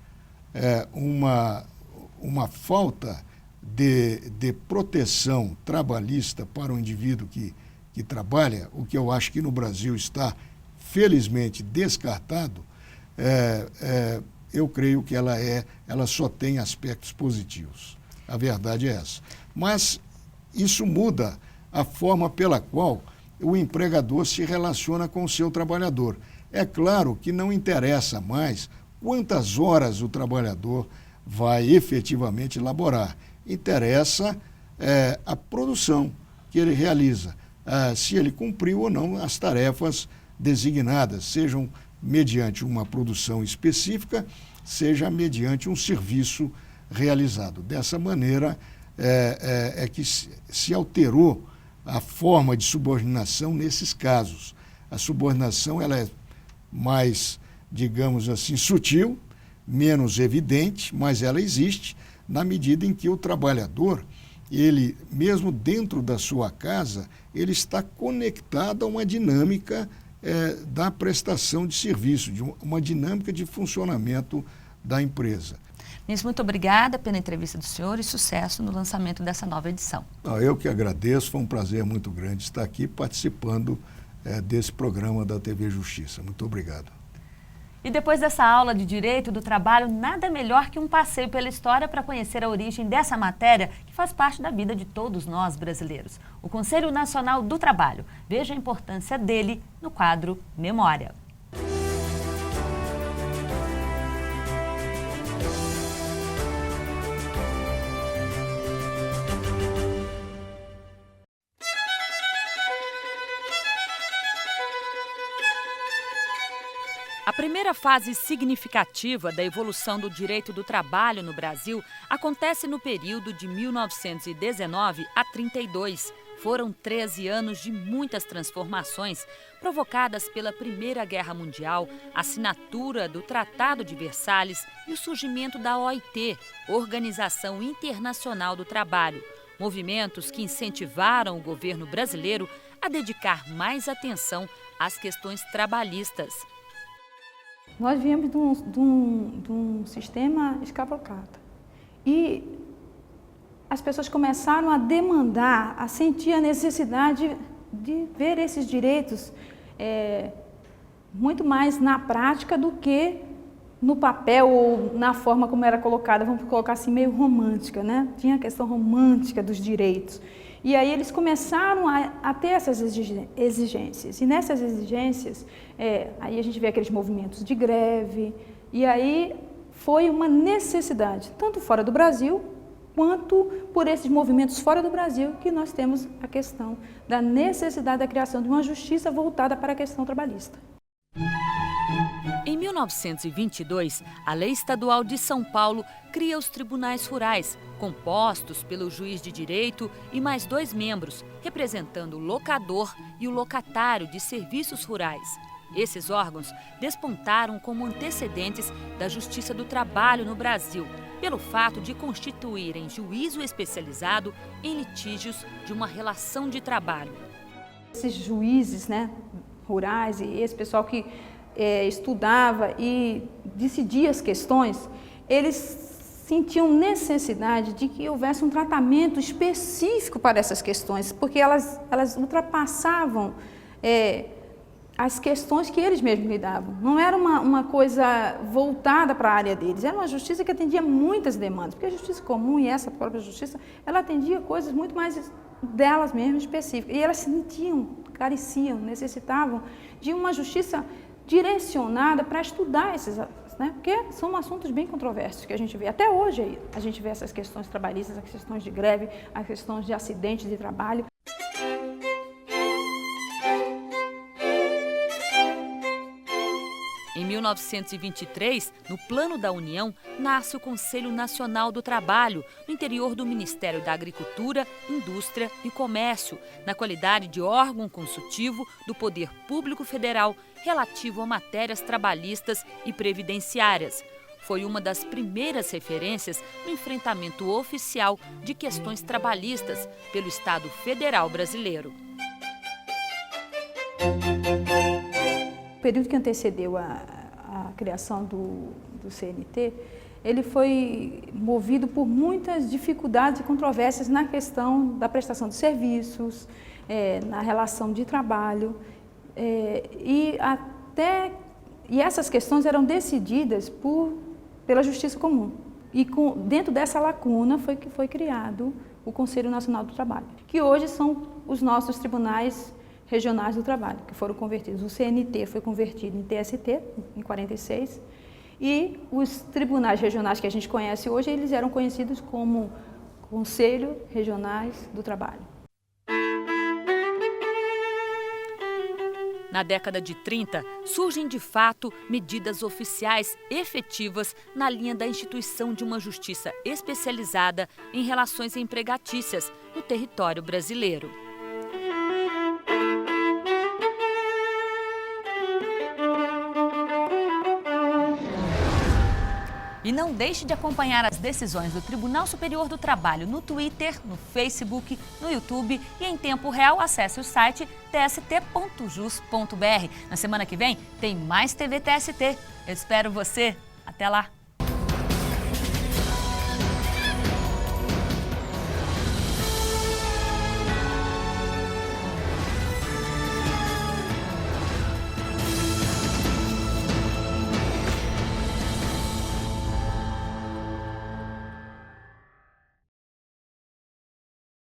uma falta de proteção trabalhista para o indivíduo que trabalha, o que eu acho que no Brasil está, felizmente, descartado, eu creio que ela só tem aspectos positivos. A verdade é essa. Mas isso muda a forma pela qual o empregador se relaciona com o seu trabalhador. É claro que não interessa mais quantas horas o trabalhador vai efetivamente laborar. Interessa a produção que ele realiza, se ele cumpriu ou não as tarefas designadas, sejam mediante uma produção específica, seja mediante um serviço realizado. Dessa maneira que se alterou a forma de subordinação nesses casos. A subordinação ela é mais, digamos assim, sutil, menos evidente, mas ela existe na medida em que o trabalhador, ele, mesmo dentro da sua casa, ele está conectado a uma dinâmica da prestação de serviço, de uma dinâmica de funcionamento da empresa.
Ministro, muito obrigada pela entrevista do senhor e sucesso no lançamento dessa nova edição.
Eu que agradeço, foi um prazer muito grande estar aqui participando desse programa da TV Justiça. Muito obrigado.
E depois dessa aula de Direito do Trabalho, nada melhor que um passeio pela história para conhecer a origem dessa matéria que faz parte da vida de todos nós brasileiros. O Conselho Nacional do Trabalho. Veja a importância dele no quadro Memória. A primeira fase significativa da evolução do direito do trabalho no Brasil acontece no período de 1919 a 32. Foram 13 anos de muitas transformações provocadas pela Primeira Guerra Mundial, a assinatura do Tratado de Versalhes e o surgimento da OIT, Organização Internacional do Trabalho. Movimentos que incentivaram o governo brasileiro a dedicar mais atenção às questões trabalhistas.
Nós viemos de um sistema escravocrata e as pessoas começaram a demandar, a sentir a necessidade de ver esses direitos muito mais na prática do que no papel ou na forma como era colocada, vamos colocar assim, meio romântica, né? Tinha a questão romântica dos direitos. E aí eles começaram a ter essas exigências. E nessas exigências, aí a gente vê aqueles movimentos de greve, e aí foi uma necessidade, tanto fora do Brasil, quanto por esses movimentos fora do Brasil, que nós temos a questão da necessidade da criação de uma justiça voltada para a questão trabalhista.
Em 1922, a Lei Estadual de São Paulo cria os tribunais rurais, compostos pelo juiz de direito e mais 2 membros, representando o locador e o locatário de serviços rurais. Esses órgãos despontaram como antecedentes da Justiça do Trabalho no Brasil, pelo fato de constituírem juízo especializado em litígios de uma relação de trabalho.
Esses juízes, né, rurais e esse pessoal que estudava e decidia as questões, eles sentiam necessidade de que houvesse um tratamento específico para essas questões, porque elas ultrapassavam as questões que eles mesmos lidavam. Não era uma coisa voltada para a área deles, era uma justiça que atendia muitas demandas, porque a justiça comum e essa própria justiça, ela atendia coisas muito mais delas mesmas específicas, e elas sentiam, careciam, necessitavam de uma justiça direcionada para estudar esses, né? Porque são assuntos bem controversos que a gente vê. Até hoje aí, a gente vê essas questões trabalhistas, as questões de greve, as questões de acidentes de trabalho.
Em 1923, no Plano da União, nasce o Conselho Nacional do Trabalho, no interior do Ministério da Agricultura, Indústria e Comércio, na qualidade de órgão consultivo do Poder Público Federal relativo a matérias trabalhistas e previdenciárias. Foi uma das primeiras referências no enfrentamento oficial de questões trabalhistas pelo Estado Federal brasileiro.
período que antecedeu a criação do CNT, ele foi movido por muitas dificuldades e controvérsias na questão da prestação de serviços, na relação de trabalho, e essas questões eram decididas pela Justiça Comum. E dentro dessa lacuna foi que foi criado o Conselho Nacional do Trabalho, que hoje são os nossos tribunais regionais do trabalho, que foram convertidos. O CNT foi convertido em TST, em 46, e os tribunais regionais que a gente conhece hoje, eles eram conhecidos como Conselho Regionais do Trabalho.
Na década de 30, surgem de fato medidas oficiais efetivas na linha da instituição de uma justiça especializada em relações empregatícias no território brasileiro. E não deixe de acompanhar as decisões do Tribunal Superior do Trabalho no Twitter, no Facebook, no YouTube e em tempo real acesse o site tst.jus.br. Na semana que vem tem mais TV TST. Eu espero você. Até lá!